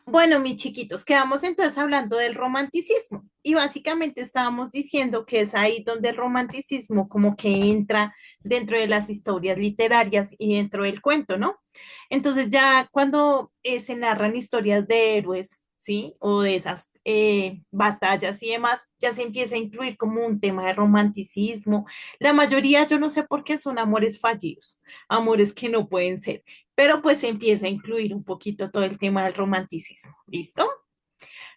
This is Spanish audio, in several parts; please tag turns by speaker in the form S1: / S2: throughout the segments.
S1: Bueno, mis chiquitos, quedamos entonces hablando del romanticismo y básicamente estábamos diciendo que es ahí donde el romanticismo como que entra dentro de las historias literarias y dentro del cuento, ¿no? Entonces ya cuando se narran historias de héroes, ¿sí? O de esas batallas y demás, ya se empieza a incluir como un tema de romanticismo. La mayoría, yo no sé por qué son amores fallidos, amores que no pueden ser, pero pues se empieza a incluir un poquito todo el tema del romanticismo, ¿listo?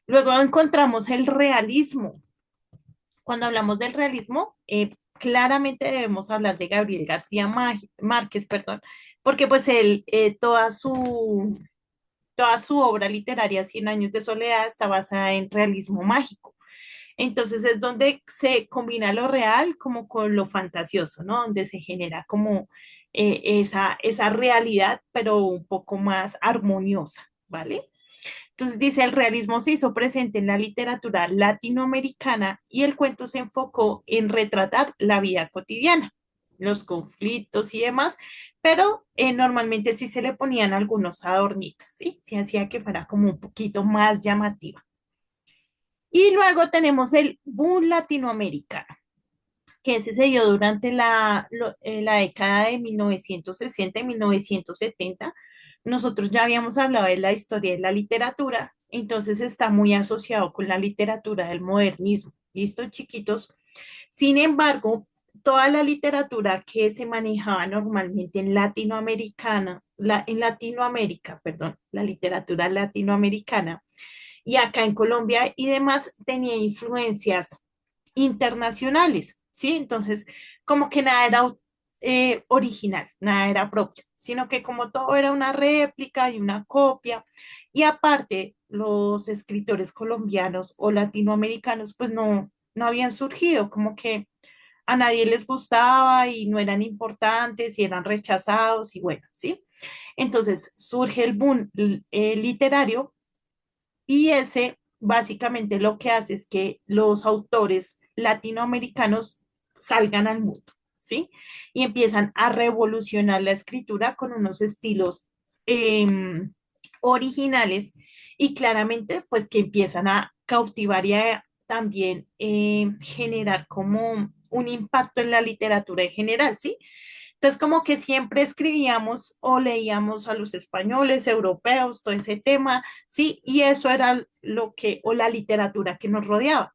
S1: Luego encontramos el realismo. Cuando hablamos del realismo, claramente debemos hablar de Gabriel García Márquez, perdón, porque pues él, toda su obra literaria, Cien años de soledad, está basada en realismo mágico. Entonces es donde se combina lo real como con lo fantasioso, ¿no? Donde se genera como esa realidad, pero un poco más armoniosa, ¿vale? Entonces dice, el realismo se hizo presente en la literatura latinoamericana y el cuento se enfocó en retratar la vida cotidiana, los conflictos y demás, pero normalmente sí se le ponían algunos adornitos, ¿sí? Se hacía que fuera como un poquito más llamativa. Y luego tenemos el boom latinoamericano, que ese se dio durante la década de 1960 y 1970. Nosotros ya habíamos hablado de la historia de la literatura, entonces está muy asociado con la literatura del modernismo. ¿Listo, chiquitos? Sin embargo, toda la literatura que se manejaba normalmente en en Latinoamérica, perdón, la literatura latinoamericana, y acá en Colombia y demás tenía influencias internacionales, ¿sí? Entonces, como que nada era original, nada era propio, sino que como todo era una réplica y una copia, y aparte los escritores colombianos o latinoamericanos pues no habían surgido, como que a nadie les gustaba y no eran importantes y eran rechazados y bueno, ¿sí? Entonces surge el boom literario y ese básicamente lo que hace es que los autores latinoamericanos salgan al mundo, ¿sí? Y empiezan a revolucionar la escritura con unos estilos eh, originales y claramente pues que empiezan a cautivar y a también generar como un impacto en la literatura en general, ¿sí? Entonces, como que siempre escribíamos o leíamos a los españoles, europeos, todo ese tema, ¿sí? Y eso era lo que, o la literatura que nos rodeaba.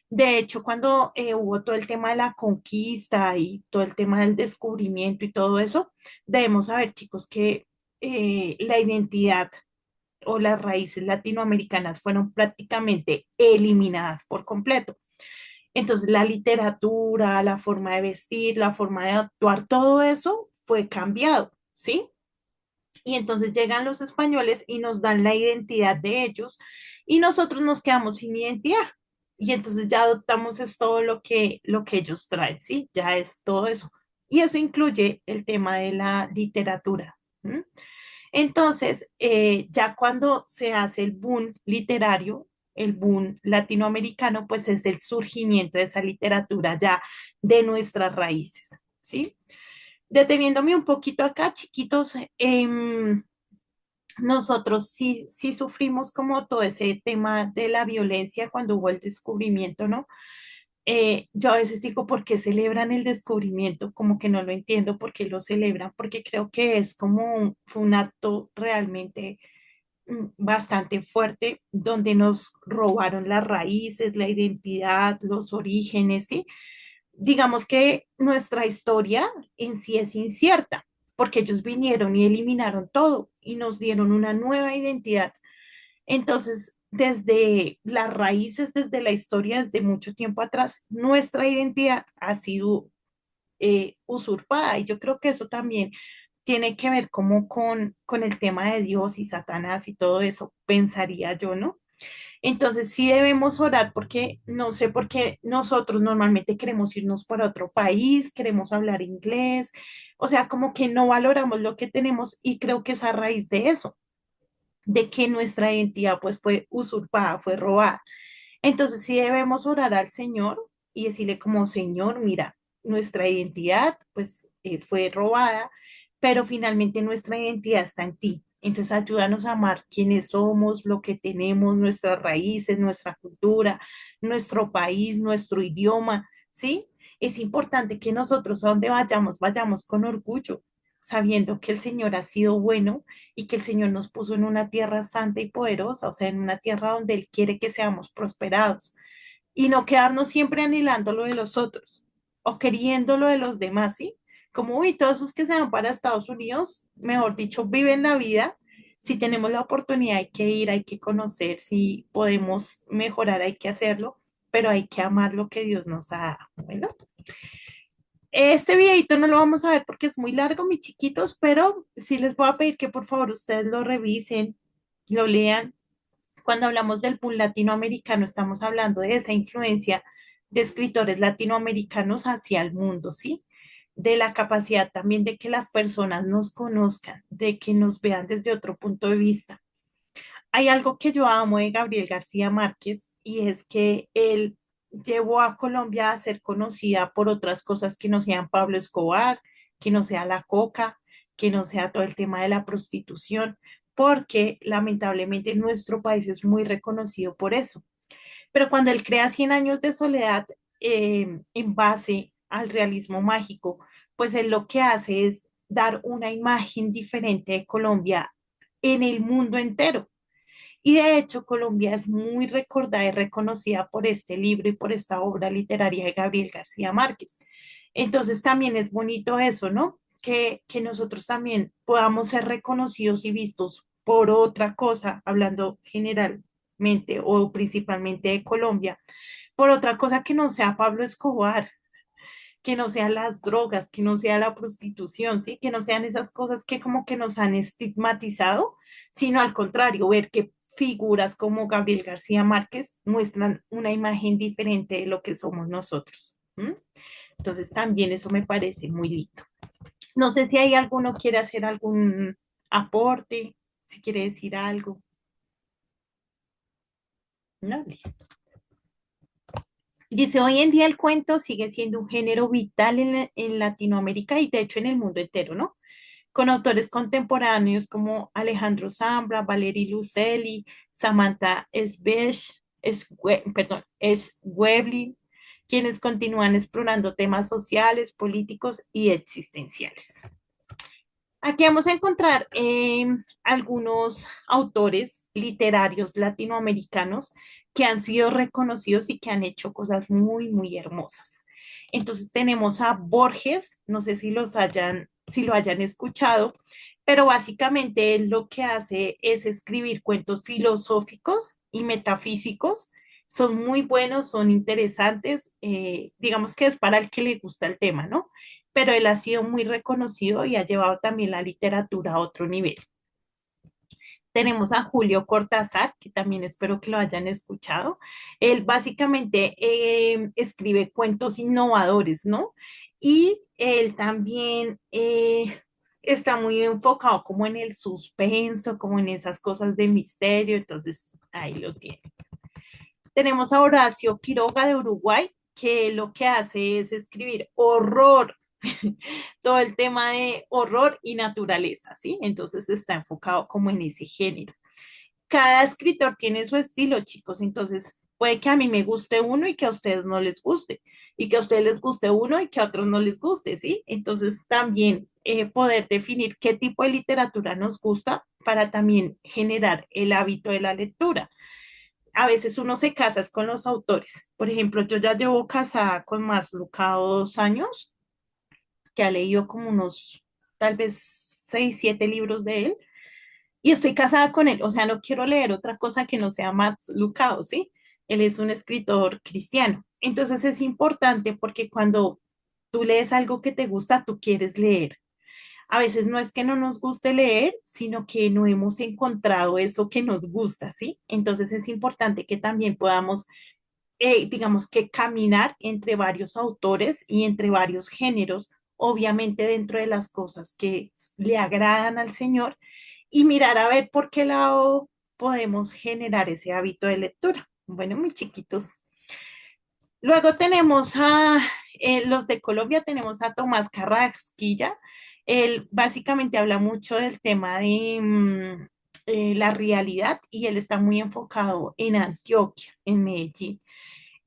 S1: De hecho, cuando hubo todo el tema de la conquista y todo el tema del descubrimiento y todo eso, debemos saber, chicos, que la identidad o las raíces latinoamericanas fueron prácticamente eliminadas por completo. Entonces, la literatura, la forma de vestir, la forma de actuar, todo eso fue cambiado, ¿sí? Y entonces llegan los españoles y nos dan la identidad de ellos y nosotros nos quedamos sin identidad. Y entonces ya adoptamos es todo lo que ellos traen, ¿sí? Ya es todo eso. Y eso incluye el tema de la literatura. ¿M? Entonces, ya cuando se hace el boom literario, el boom latinoamericano, pues es el surgimiento de esa literatura ya de nuestras raíces, ¿sí? Deteniéndome un poquito acá, chiquitos, nosotros sí sufrimos como todo ese tema de la violencia cuando hubo el descubrimiento, ¿no? Yo a veces digo, ¿por qué celebran el descubrimiento? Como que no lo entiendo por qué lo celebran, porque creo que es como fue un acto realmente bastante fuerte, donde nos robaron las raíces, la identidad, los orígenes, ¿sí? Digamos que nuestra historia en sí es incierta, porque ellos vinieron y eliminaron todo y nos dieron una nueva identidad. Entonces, desde las raíces, desde la historia, desde mucho tiempo atrás, nuestra identidad ha sido usurpada y yo creo que eso también tiene que ver como con el tema de Dios y Satanás y todo eso, pensaría yo, ¿no? Entonces sí debemos orar porque no sé por qué nosotros normalmente queremos irnos para otro país, queremos hablar inglés, o sea, como que no valoramos lo que tenemos y creo que es a raíz de eso, de que nuestra identidad pues fue usurpada, fue robada. Entonces sí debemos orar al Señor y decirle como, Señor, mira, nuestra identidad pues fue robada, pero finalmente nuestra identidad está en ti. Entonces, ayúdanos a amar quiénes somos, lo que tenemos, nuestras raíces, nuestra cultura, nuestro país, nuestro idioma, ¿sí? Es importante que nosotros a donde vayamos, vayamos con orgullo, sabiendo que el Señor ha sido bueno y que el Señor nos puso en una tierra santa y poderosa, o sea, en una tierra donde Él quiere que seamos prosperados y no quedarnos siempre anhelando lo de los otros o queriendo lo de los demás, ¿sí? Como, uy, todos esos que se van para Estados Unidos, mejor dicho, viven la vida. Si tenemos la oportunidad, hay que ir, hay que conocer, si podemos mejorar, hay que hacerlo, pero hay que amar lo que Dios nos ha dado. Bueno, este videito no lo vamos a ver porque es muy largo, mis chiquitos, pero sí les voy a pedir que por favor ustedes lo revisen, lo lean. Cuando hablamos del boom latinoamericano, estamos hablando de esa influencia de escritores latinoamericanos hacia el mundo, ¿sí? De la capacidad también de que las personas nos conozcan, de que nos vean desde otro punto de vista. Hay algo que yo amo de Gabriel García Márquez y es que él llevó a Colombia a ser conocida por otras cosas que no sean Pablo Escobar, que no sea la coca, que no sea todo el tema de la prostitución, porque lamentablemente nuestro país es muy reconocido por eso. Pero cuando él crea Cien años de soledad en base al realismo mágico, pues él lo que hace es dar una imagen diferente de Colombia en el mundo entero. Y de hecho, Colombia es muy recordada y reconocida por este libro y por esta obra literaria de Gabriel García Márquez. Entonces, también es bonito eso, ¿no? Que nosotros también podamos ser reconocidos y vistos por otra cosa, hablando generalmente o principalmente de Colombia, por otra cosa que no sea Pablo Escobar, que no sean las drogas, que no sea la prostitución, ¿sí? Que no sean esas cosas que como que nos han estigmatizado, sino al contrario, ver que figuras como Gabriel García Márquez muestran una imagen diferente de lo que somos nosotros. ¿M? Entonces también eso me parece muy lindo. No sé si hay alguno quiere hacer algún aporte, si quiere decir algo. No, listo. Dice, hoy en día el cuento sigue siendo un género vital en Latinoamérica y de hecho en el mundo entero, ¿no? Con autores contemporáneos como Alejandro Zambra, Valery Lucelli, Samantha Schweblin, quienes continúan explorando temas sociales, políticos y existenciales. Aquí vamos a encontrar algunos autores literarios latinoamericanos que han sido reconocidos y que han hecho cosas muy, muy hermosas. Entonces tenemos a Borges, no sé si lo hayan escuchado, pero básicamente él lo que hace es escribir cuentos filosóficos y metafísicos. Son muy buenos, son interesantes, digamos que es para el que le gusta el tema, ¿no? Pero él ha sido muy reconocido y ha llevado también la literatura a otro nivel. Tenemos a Julio Cortázar, que también espero que lo hayan escuchado. Él básicamente escribe cuentos innovadores, ¿no? Y él también está muy enfocado como en el suspenso, como en esas cosas de misterio, entonces ahí lo tiene. Tenemos a Horacio Quiroga de Uruguay, que lo que hace es escribir horror, todo el tema de horror y naturaleza, ¿sí? Entonces está enfocado como en ese género. Cada escritor tiene su estilo, chicos, entonces puede que a mí me guste uno y que a ustedes no les guste, y que a ustedes les guste uno y que a otros no les guste, ¿sí? Entonces también poder definir qué tipo de literatura nos gusta para también generar el hábito de la lectura. A veces uno se casa es con los autores. Por ejemplo, yo ya llevo casada con más Luca 2 años, que ha leído como unos, tal vez 6, 7 libros de él, y estoy casada con él. O sea, no quiero leer otra cosa que no sea Max Lucado, ¿sí? Él es un escritor cristiano. Entonces es importante porque cuando tú lees algo que te gusta, tú quieres leer. A veces no es que no nos guste leer, sino que no hemos encontrado eso que nos gusta, ¿sí? Entonces es importante que también podamos, digamos que caminar entre varios autores y entre varios géneros, obviamente dentro de las cosas que le agradan al Señor y mirar a ver por qué lado podemos generar ese hábito de lectura. Bueno, mis chiquitos. Luego tenemos a los de Colombia, tenemos a Tomás Carrasquilla. Él básicamente habla mucho del tema de la realidad y él está muy enfocado en Antioquia, en Medellín.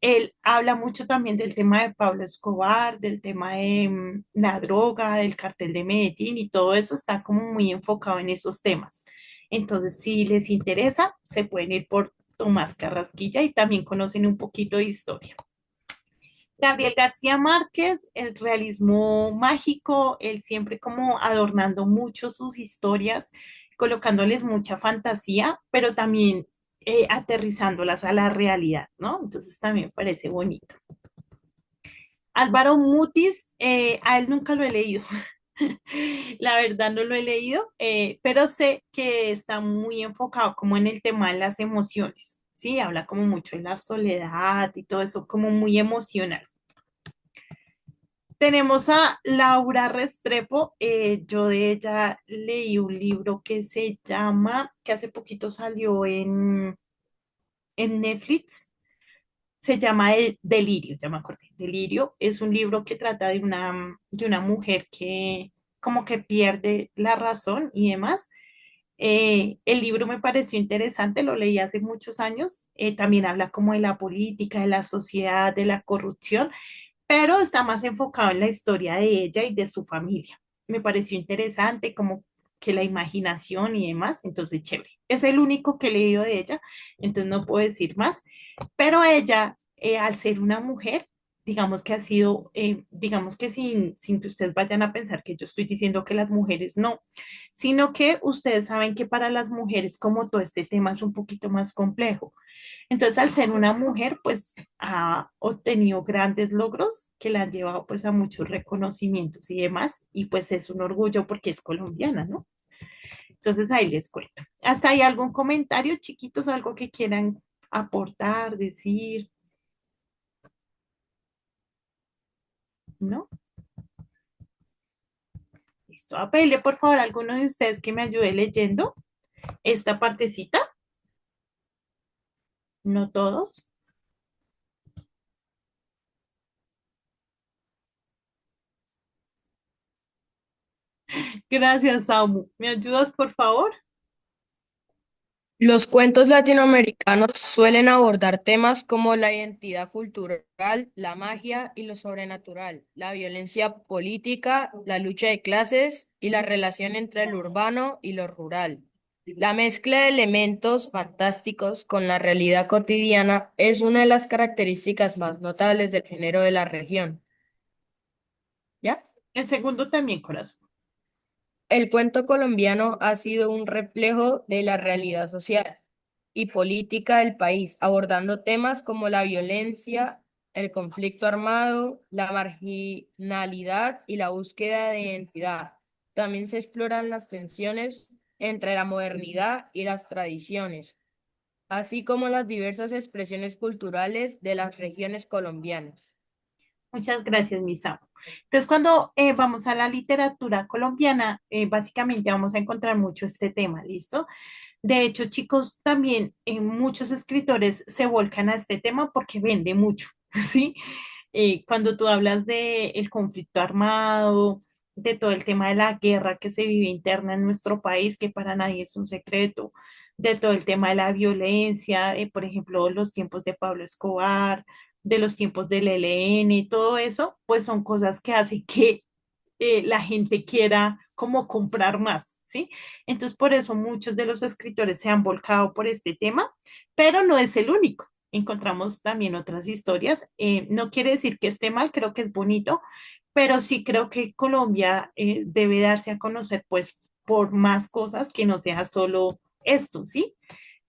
S1: Él habla mucho también del tema de Pablo Escobar, del tema de la droga, del cartel de Medellín y todo eso está como muy enfocado en esos temas. Entonces, si les interesa, se pueden ir por Tomás Carrasquilla y también conocen un poquito de historia. Gabriel García Márquez, el realismo mágico, él siempre como adornando mucho sus historias, colocándoles mucha fantasía, pero también aterrizándolas a la realidad, ¿no? Entonces también parece bonito. Álvaro Mutis, a él nunca lo he leído. La verdad no lo he leído, pero sé que está muy enfocado como en el tema de las emociones, ¿sí? Habla como mucho de la soledad y todo eso, como muy emocional. Tenemos a Laura Restrepo. Yo de ella leí un libro que se llama, que hace poquito salió en Netflix, se llama El Delirio, ya me acordé. Delirio es un libro que trata de una mujer que como que pierde la razón y demás. El libro me pareció interesante, lo leí hace muchos años. También habla como de la política, de la sociedad, de la corrupción, pero está más enfocado en la historia de ella y de su familia. Me pareció interesante, como que la imaginación y demás, entonces chévere. Es el único que he leído de ella, entonces no puedo decir más, pero ella, al ser una mujer, digamos que ha sido, digamos que sin que ustedes vayan a pensar que yo estoy diciendo que las mujeres no, sino que ustedes saben que para las mujeres como todo este tema es un poquito más complejo. Entonces, al ser una mujer, pues ha obtenido grandes logros que la han llevado pues a muchos reconocimientos y demás, y pues es un orgullo porque es colombiana, ¿no? Entonces, ahí les cuento. ¿Hasta ahí algún comentario, chiquitos, algo que quieran aportar, decir? ¿No? Listo. Apele, por favor, a alguno de ustedes que me ayude leyendo esta partecita, no todos. Gracias, Samu. ¿Me ayudas, por favor?
S2: Los cuentos latinoamericanos suelen abordar temas como la identidad cultural, la magia y lo sobrenatural, la violencia política, la lucha de clases y la relación entre lo urbano y lo rural. La mezcla de elementos fantásticos con la realidad cotidiana es una de las características más notables del género de la región. ¿Ya?
S1: El segundo también, corazón.
S2: El cuento colombiano ha sido un reflejo de la realidad social y política del país, abordando temas como la violencia, el conflicto armado, la marginalidad y la búsqueda de identidad. También se exploran las tensiones entre la modernidad y las tradiciones, así como las diversas expresiones culturales de las regiones colombianas.
S1: Muchas gracias, Misa. Entonces, cuando vamos a la literatura colombiana, básicamente vamos a encontrar mucho este tema, ¿listo? De hecho, chicos, también muchos escritores se volcan a este tema porque vende mucho, ¿sí? Cuando tú hablas de el conflicto armado, de todo el tema de la guerra que se vive interna en nuestro país, que para nadie es un secreto, de todo el tema de la violencia, por ejemplo, los tiempos de Pablo Escobar, de los tiempos del ELN, todo eso, pues son cosas que hacen que la gente quiera como comprar más, ¿sí? Entonces, por eso muchos de los escritores se han volcado por este tema, pero no es el único. Encontramos también otras historias. No quiere decir que esté mal, creo que es bonito, pero sí creo que Colombia debe darse a conocer, pues, por más cosas que no sea solo esto, ¿sí?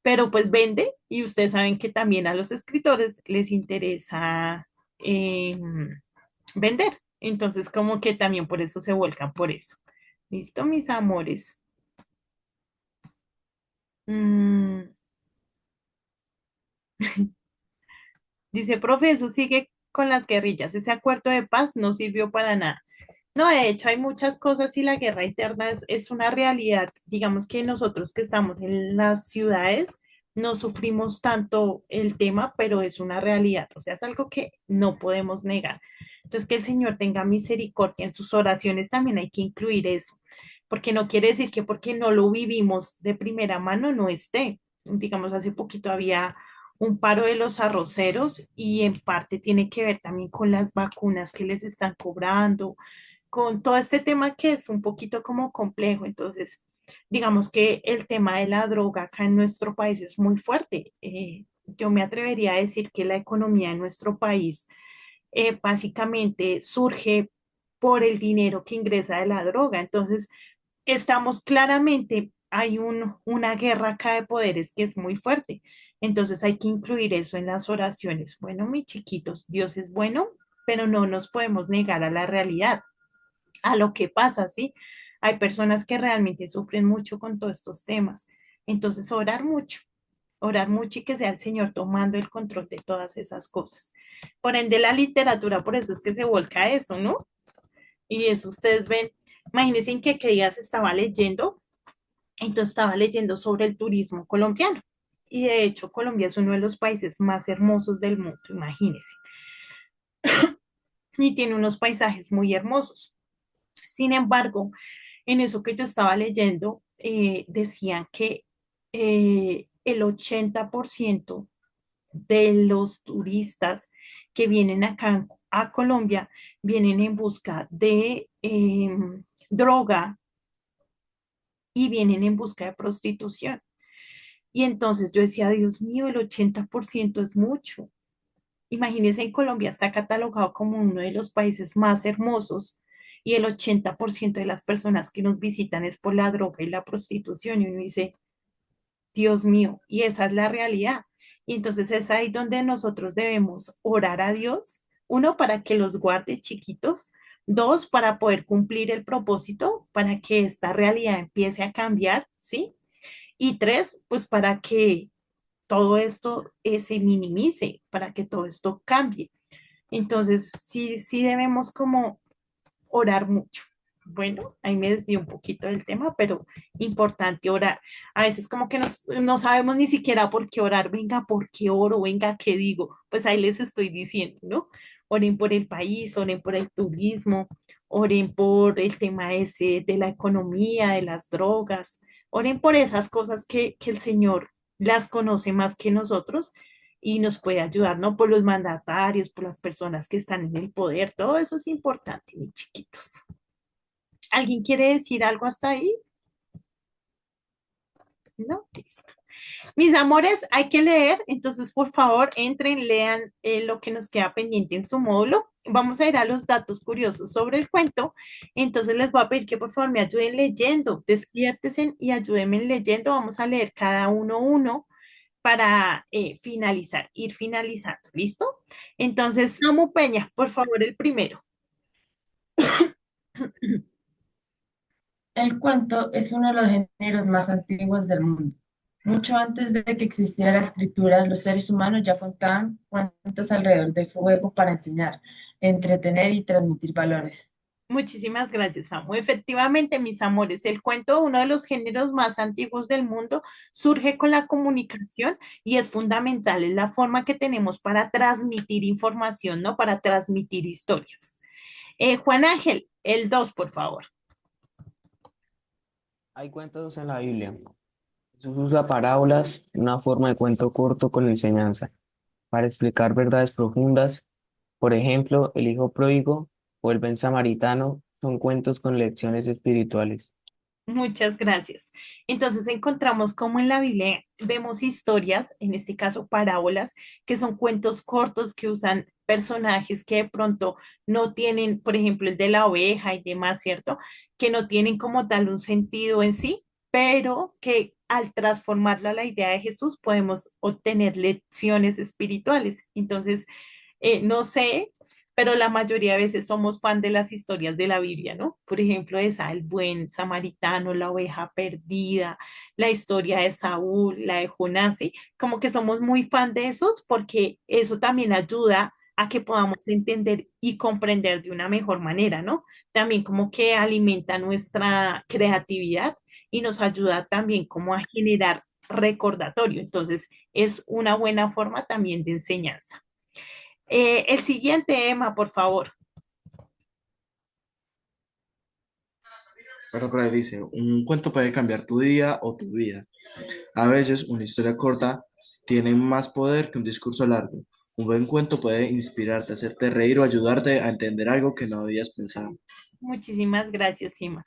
S1: Pero pues vende y ustedes saben que también a los escritores les interesa eh, vender. Entonces, como que también por eso se vuelcan por eso. ¿Listo, mis amores? Mm, dice, profe, eso sigue con las guerrillas. Ese acuerdo de paz no sirvió para nada. No, de hecho, hay muchas cosas y la guerra interna es una realidad. Digamos que nosotros que estamos en las ciudades no sufrimos tanto el tema, pero es una realidad. O sea, es algo que no podemos negar. Entonces, que el Señor tenga misericordia. En sus oraciones también hay que incluir eso, porque no quiere decir que porque no lo vivimos de primera mano no esté. Digamos, hace poquito había un paro de los arroceros y en parte tiene que ver también con las vacunas que les están cobrando, con todo este tema que es un poquito como complejo. Entonces, digamos que el tema de la droga acá en nuestro país es muy fuerte. Yo me atrevería a decir que la economía de nuestro país básicamente surge por el dinero que ingresa de la droga. Entonces, estamos claramente, hay una guerra acá de poderes que es muy fuerte. Entonces, hay que incluir eso en las oraciones. Bueno, mis chiquitos, Dios es bueno, pero no nos podemos negar a la realidad, a lo que pasa, ¿sí? Hay personas que realmente sufren mucho con todos estos temas. Entonces, orar mucho y que sea el Señor tomando el control de todas esas cosas. Por ende, la literatura, por eso es que se volca a eso, ¿no? Y eso ustedes ven, imagínense en qué días estaba leyendo, entonces estaba leyendo sobre el turismo colombiano. Y de hecho, Colombia es uno de los países más hermosos del mundo, imagínense. Y tiene unos paisajes muy hermosos. Sin embargo, en eso que yo estaba leyendo, decían que el 80% de los turistas que vienen acá a Colombia vienen en busca de droga y vienen en busca de prostitución. Y entonces yo decía, Dios mío, el 80% es mucho. Imagínense, en Colombia está catalogado como uno de los países más hermosos y el 80% de las personas que nos visitan es por la droga y la prostitución. Y uno dice, Dios mío, y esa es la realidad. Y entonces es ahí donde nosotros debemos orar a Dios, uno, para que los guarde chiquitos, dos, para poder cumplir el propósito, para que esta realidad empiece a cambiar, ¿sí? Y tres, pues para que todo esto se minimice, para que todo esto cambie. Entonces, sí, sí debemos como orar mucho. Bueno, ahí me desvío un poquito del tema, pero importante orar. A veces como que no sabemos ni siquiera por qué orar. Venga, ¿por qué oro? Venga, ¿qué digo? Pues ahí les estoy diciendo, ¿no? Oren por el país, oren por el turismo, oren por el tema ese de la economía, de las drogas, oren por esas cosas que el Señor las conoce más que nosotros y nos puede ayudar, ¿no? Por los mandatarios, por las personas que están en el poder, todo eso es importante, mis chiquitos. ¿Alguien quiere decir algo hasta ahí? No, listo. Mis amores, hay que leer, entonces por favor entren, lean lo que nos queda pendiente en su módulo. Vamos a ir a los datos curiosos sobre el cuento. Entonces les voy a pedir que por favor me ayuden leyendo, despiértense y ayúdenme leyendo. Vamos a leer cada uno para finalizar, ir finalizando. ¿Listo? Entonces, Samu Peña, por favor, el primero.
S3: El cuento es uno de los géneros más antiguos del mundo. Mucho antes de que existiera la escritura, los seres humanos ya contaban cuentos alrededor del fuego para enseñar, entretener y transmitir valores.
S1: Muchísimas gracias, Samu. Efectivamente, mis amores, el cuento, uno de los géneros más antiguos del mundo, surge con la comunicación y es fundamental, es la forma que tenemos para transmitir información, ¿no? Para transmitir historias. Juan Ángel, el 2, por favor.
S4: Hay cuentos en la Biblia. Jesús usa parábolas, una forma de cuento corto con enseñanza, para explicar verdades profundas. Por ejemplo, el hijo pródigo o el buen samaritano son cuentos con lecciones espirituales.
S1: Muchas gracias. Entonces encontramos como en la Biblia vemos historias, en este caso parábolas, que son cuentos cortos que usan personajes que de pronto no tienen, por ejemplo, el de la oveja y demás, ¿cierto? Que no tienen como tal un sentido en sí, pero que al transformarla a la idea de Jesús podemos obtener lecciones espirituales. Entonces, no sé, pero la mayoría de veces somos fan de las historias de la Biblia, ¿no? Por ejemplo, esa, el buen samaritano, la oveja perdida, la historia de Saúl, la de Jonás, ¿sí? Como que somos muy fan de esos porque eso también ayuda a que podamos entender y comprender de una mejor manera, ¿no? También como que alimenta nuestra creatividad y nos ayuda también como a generar recordatorio. Entonces, es una buena forma también de enseñanza. El siguiente, Emma, por favor.
S5: Pero por ahí dice, un cuento puede cambiar tu día o tu vida. A veces una historia corta tiene más poder que un discurso largo. Un buen cuento puede inspirarte, hacerte reír o ayudarte a entender algo que no habías pensado.
S1: Muchísimas gracias, Sima.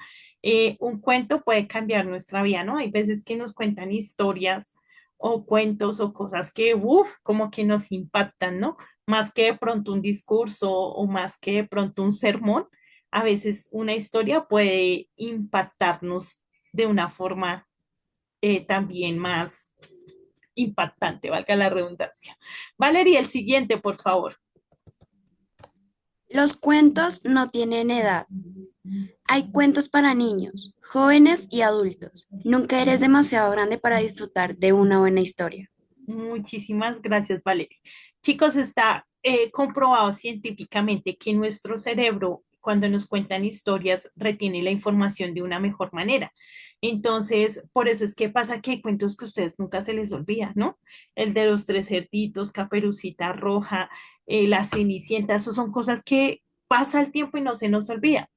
S1: Un cuento puede cambiar nuestra vida, ¿no? Hay veces que nos cuentan historias o cuentos o cosas que, uff, como que nos impactan, ¿no? Más que de pronto un discurso o más que de pronto un sermón, a veces una historia puede impactarnos de una forma también más impactante, valga la redundancia. Valeria, el siguiente, por favor.
S6: Los cuentos no tienen edad. Hay cuentos para niños, jóvenes y adultos. Nunca eres demasiado grande para disfrutar de una buena historia.
S1: Muchísimas gracias, Valeria. Chicos, está comprobado científicamente que nuestro cerebro, cuando nos cuentan historias, retiene la información de una mejor manera. Entonces, por eso es que pasa que hay cuentos que a ustedes nunca se les olvida, ¿no? El de los tres cerditos, Caperucita Roja, la Cenicienta, eso son cosas que pasa el tiempo y no se nos olvida.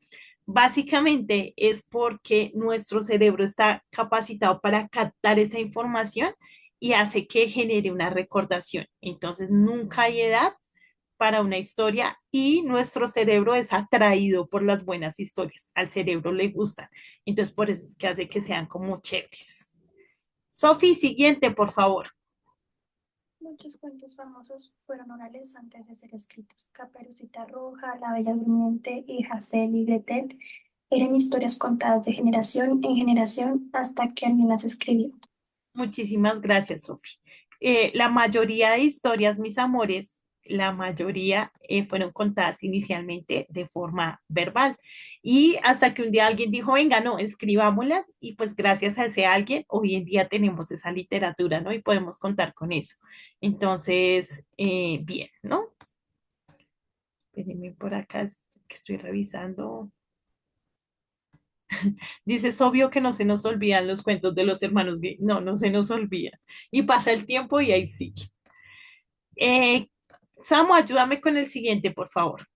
S1: Básicamente es porque nuestro cerebro está capacitado para captar esa información y hace que genere una recordación. Entonces, nunca hay edad para una historia y nuestro cerebro es atraído por las buenas historias. Al cerebro le gustan. Entonces, por eso es que hace que sean como chéveres. Sofi, siguiente, por favor.
S7: Muchos cuentos famosos fueron orales antes de ser escritos. Caperucita Roja, La Bella Durmiente y Hansel y Gretel eran historias contadas de generación en generación hasta que alguien las escribió.
S1: Muchísimas gracias, Sofi. La mayoría de historias, mis amores, la mayoría fueron contadas inicialmente de forma verbal. Y hasta que un día alguien dijo, venga, no, escribámoslas. Y pues gracias a ese alguien, hoy en día tenemos esa literatura, ¿no? Y podemos contar con eso. Entonces, bien, ¿no? Espérenme por acá, que estoy revisando. Dice, es obvio que no se nos olvidan los cuentos de los hermanos gay. No, no se nos olvida. Y pasa el tiempo y ahí sí. Eh, Samu, ayúdame con el siguiente, por favor.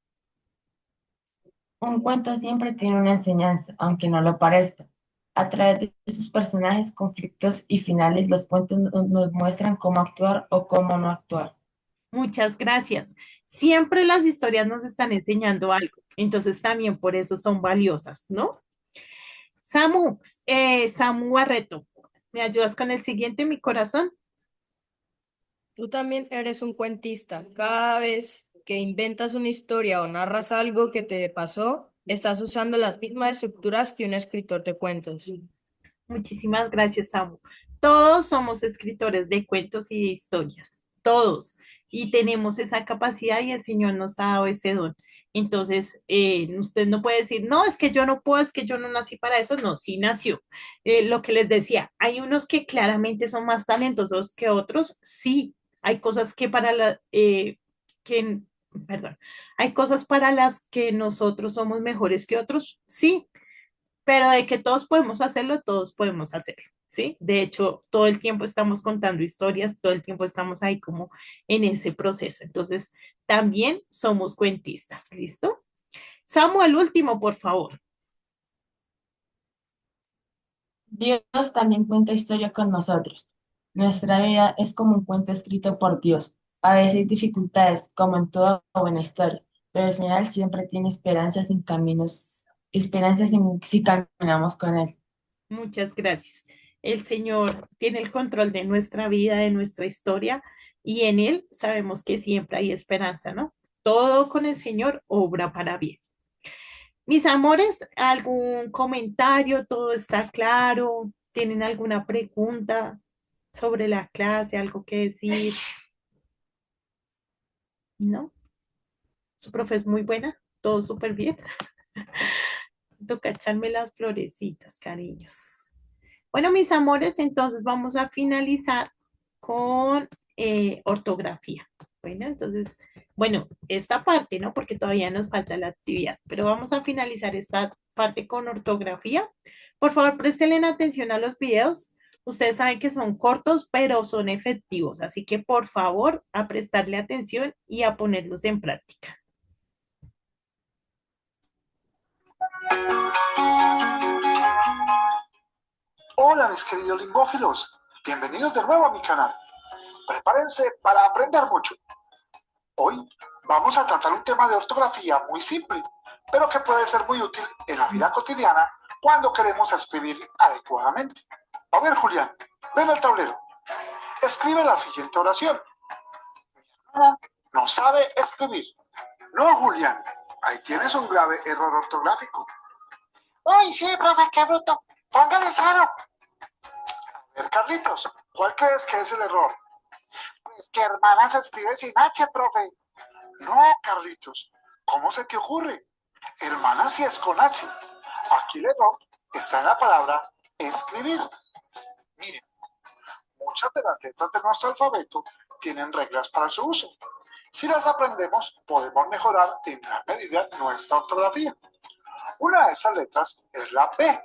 S3: Un cuento siempre tiene una enseñanza, aunque no lo parezca. A través de sus personajes, conflictos y finales, los cuentos nos muestran cómo actuar o cómo no actuar.
S1: Muchas gracias. Siempre las historias nos están enseñando algo, entonces también por eso son valiosas, ¿no? Samu, Samu Barreto, ¿me ayudas con el siguiente, mi corazón?
S2: Tú también eres un cuentista. Cada vez que inventas una historia o narras algo que te pasó, estás usando las mismas estructuras que un escritor de cuentos.
S1: Muchísimas gracias, Samu. Todos somos escritores de cuentos y de historias, todos. Y tenemos esa capacidad y el Señor nos ha dado ese don. Entonces, usted no puede decir, no, es que yo no puedo, es que yo no nací para eso. No, sí nació. Lo que les decía, hay unos que claramente son más talentosos que otros. Sí, hay cosas que que, perdón, hay cosas para las que nosotros somos mejores que otros. Sí, pero de que todos podemos hacerlo, todos podemos hacerlo, ¿sí? De hecho, todo el tiempo estamos contando historias, todo el tiempo estamos ahí como en ese proceso. Entonces, también somos cuentistas, ¿listo? Samuel, último, por favor.
S3: Dios también cuenta historia con nosotros. Nuestra vida es como un cuento escrito por Dios. A veces hay dificultades, como en toda buena historia, pero al final siempre tiene esperanzas en caminos, esperanzas si caminamos con Él.
S1: Muchas gracias. El Señor tiene el control de nuestra vida, de nuestra historia, y en Él sabemos que siempre hay esperanza, ¿no? Todo con el Señor obra para bien. Mis amores, ¿algún comentario? ¿Todo está claro? ¿Tienen alguna pregunta sobre la clase? ¿Algo que decir? ¿No? Su profe es muy buena, todo súper bien. Toca echarme las florecitas, cariños. Bueno, mis amores, entonces vamos a finalizar con ortografía. Bueno, entonces, bueno, esta parte, ¿no? Porque todavía nos falta la actividad, pero vamos a finalizar esta parte con ortografía. Por favor, presten atención a los videos. Ustedes saben que son cortos, pero son efectivos, así que por favor, a prestarle atención y a ponerlos en práctica.
S8: Hola mis queridos lingófilos, bienvenidos de nuevo a mi canal. Prepárense para aprender mucho. Hoy vamos a tratar un tema de ortografía muy simple, pero que puede ser muy útil en la vida cotidiana cuando queremos escribir adecuadamente. A ver, Julián, ven al tablero. Escribe la siguiente oración. Mi hermana no sabe escribir. No, Julián, ahí tienes un grave error ortográfico. ¡Uy, sí, profe, qué bruto! ¡Póngale cero! A ver, Carlitos, ¿cuál crees que es el error? Pues que hermana se escribe sin H, profe. No, Carlitos, ¿cómo se te ocurre? Hermana sí es con H. Aquí el error está en la palabra escribir. Miren, muchas de las letras de nuestro alfabeto tienen reglas para su uso. Si las aprendemos, podemos mejorar en gran medida nuestra ortografía. Una de esas letras es la B.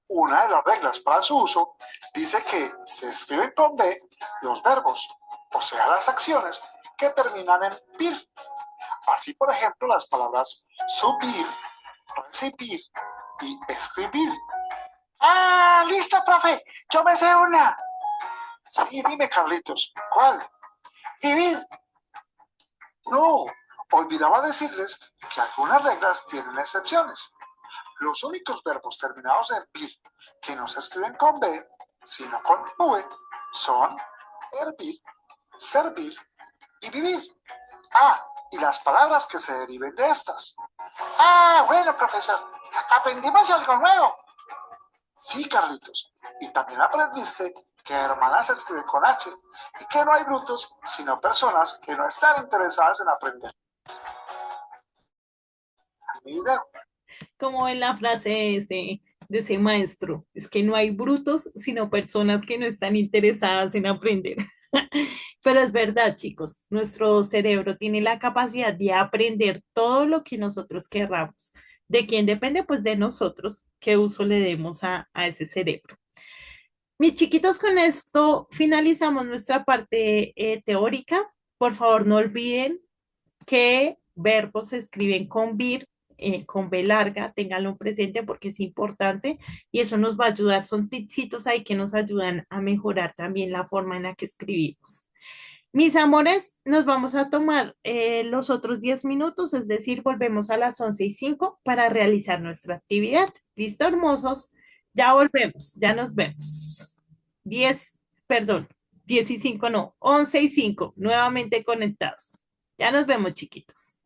S8: Una de las reglas para su uso dice que se escriben con B los verbos, o sea, las acciones que terminan en pir. Así, por ejemplo, las palabras subir, recibir y escribir. ¡Ah, listo, profe! ¡Yo me sé una! Sí, dime, Carlitos, ¿cuál? Vivir. No, olvidaba decirles que algunas reglas tienen excepciones. Los únicos verbos terminados en pir que no se escriben con B, sino con V, son hervir, servir y vivir. Ah, y las palabras que se deriven de estas. Ah, bueno, profesor, aprendimos algo nuevo. Sí, Carlitos, y también aprendiste que hermana se escribe con H y que no hay brutos, sino personas que no están interesadas en aprender. Mi video.
S1: Como en la frase de ese maestro, es que no hay brutos, sino personas que no están interesadas en aprender. Pero es verdad, chicos, nuestro cerebro tiene la capacidad de aprender todo lo que nosotros querramos. ¿De quién depende? Pues de nosotros, qué uso le demos a ese cerebro. Mis chiquitos, con esto finalizamos nuestra parte teórica. Por favor, no olviden qué verbos se escriben con B larga, ténganlo presente porque es importante y eso nos va a ayudar, son tipsitos ahí que nos ayudan a mejorar también la forma en la que escribimos. Mis amores, nos vamos a tomar los otros 10 minutos, es decir, volvemos a las 11:05 para realizar nuestra actividad. ¿Listo, hermosos? Ya volvemos, ya nos vemos. 10, perdón, 10:05 no, 11:05, nuevamente conectados. Ya nos vemos, chiquitos.